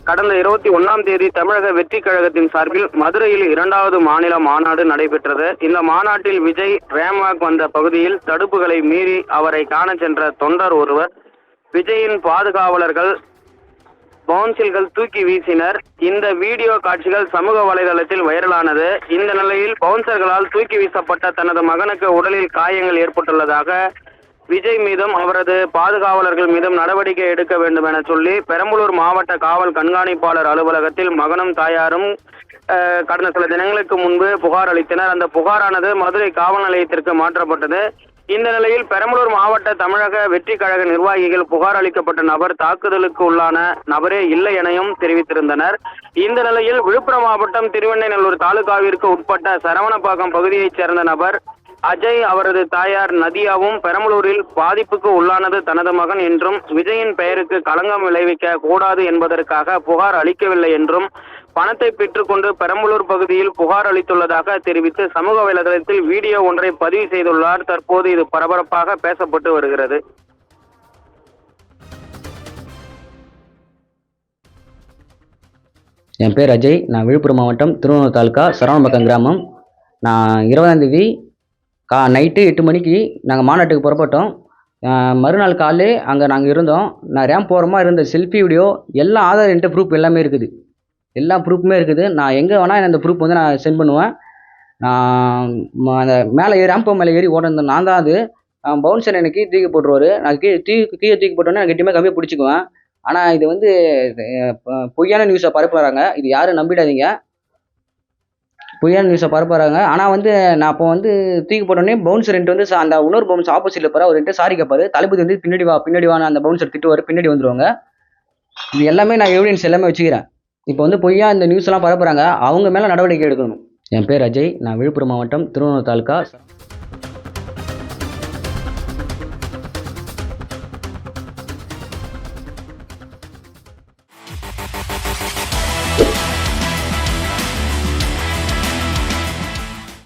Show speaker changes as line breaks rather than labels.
கடந்த 21ஆம் தேதி தமிழக வெற்றி கழகத்தின் சார்பில் மதுரையில் 2வது மாநில மாநாடு நடைபெற்றது. இந்த மாநாட்டில் விஜய் ரேம்வாக் வந்த பகுதியில் தடுப்புகளை மீறி அவரை காண சென்ற தொண்டர் ஒருவர் விஜயின் பாதுகாவலர்கள் பவுன்சில்கள் தூக்கி வீசினர். இந்த வீடியோ காட்சிகள் சமூக வலைதளத்தில் வைரலானது. இந்த நிலையில் பவுன்சர்களால் தூக்கி வீசப்பட்ட தனது மகனுக்கு உடலில் காயங்கள் ஏற்பட்டுள்ளதாக விஜய் மீதும் அவரது பாதுகாவலர்கள் மீதும் நடவடிக்கை எடுக்க வேண்டும் என சொல்லி பெரம்பலூர் மாவட்ட காவல் கண்காணிப்பாளர் அலுவலகத்தில் மகனும் தாயாரும் கடந்த சில தினங்களுக்கு முன்பு புகார் அளித்தனர். அந்த புகாரானது மதுரை காவல் நிலையத்திற்கு மாற்றப்பட்டது. இந்த நிலையில் பெரம்பலூர் மாவட்ட தமிழக வெற்றி கழக நிர்வாகிகள் புகார் அளிக்கப்பட்ட நபர் தாக்குதலுக்கு உள்ளான நபரே இல்லை எனவும் தெரிவித்திருந்தனர். இந்த நிலையில் விழுப்புரம் மாவட்டம் திருவெண்ணைநல்லூர் தாலுகாவிற்கு உட்பட்ட சரவணப்பாக்கம் பகுதியைச் சேர்ந்த நபர் அஜய் அவரது தாயார் நதியாவும் பெரம்பலூரில் பாதிப்புக்கு உள்ளானது தனது மகன் என்றும் விஜயின் பெயருக்கு களங்கம் விளைவிக்க கூடாது என்பதற்காக புகார் அளிக்கவில்லை என்றும் பணத்தை பெற்றுக்கொண்டு பெரம்பலூர் பகுதியில் புகார் அளித்துள்ளதாக தெரிவித்து சமூக வலைதளத்தில் வீடியோ ஒன்றை பதிவு செய்துள்ளார். தற்போது இது பரபரப்பாக பேசப்பட்டு வருகிறது.
என் பேர் அஜய். நான் விழுப்புரம் மாவட்டம் திருவண்ணூர் தாலுக்கா சரவணப்பாக்கம் கிராமம். நான் 20ஆம் தேதி நைட்டு 8 மணிக்கு நாங்கள் மாநாட்டுக்கு புறப்பட்டோம். மறுநாள் காலையிலே அங்கே நாங்கள் இருந்தோம். நான் ரேம்ப் போகிறோமா இருந்த செல்ஃபி வீடியோ எல்லாம் ஆதார் என்கிட்ட ப்ரூஃப் எல்லாமே இருக்குது. எல்லா ப்ரூஃப்புமே இருக்குது. நான் எங்கே வேணால் அந்த ப்ரூஃப் வந்து நான் சென்ட் பண்ணுவேன். நான் அந்த மேலே ரேம்ப் மேலே ஏறி ஓடிருந்தேன். நான் தான் அது. பவுன்சர் எனக்கு தூக்கி போட்டுருவார். நான் கீழே தூக்கி போட்டோன்னே நான் கெட்டியமாக கம்மியாக பிடிச்சிக்குவேன். ஆனால் இது வந்து பொய்யான நியூஸை பரப்புறாங்க. இது யாரும் நம்பிடாதீங்க. பொய்யான நியூஸை பரப்புறாங்க. ஆனால் வந்து நான் அப்போ வந்து தூக்கி போட்டோன்னே பவுன்சர் வந்து அந்த இன்னொரு பவுன்ஸ் ஆப்போசிட்டில் போகிற அவர்கிட்ட சாரி கேட்பாரு. தளபதி வந்து பின்னாடி வான்னு அந்த பவுன்சர் திட்டுவார். பின்னாடி வந்துடுவாங்க. இது எல்லாமே நான் எவிடன்ஸ் எல்லாமே வச்சுக்கிறேன். இப்போ வந்து பொய்யா இந்த நியூஸ் எல்லாம் பரப்புறாங்க. அவங்க மேலே நடவடிக்கை எடுக்கணும். என் பேர் அஜய். நான் விழுப்புரம் மாவட்டம் திருவண்ணூர் தாலுக்கா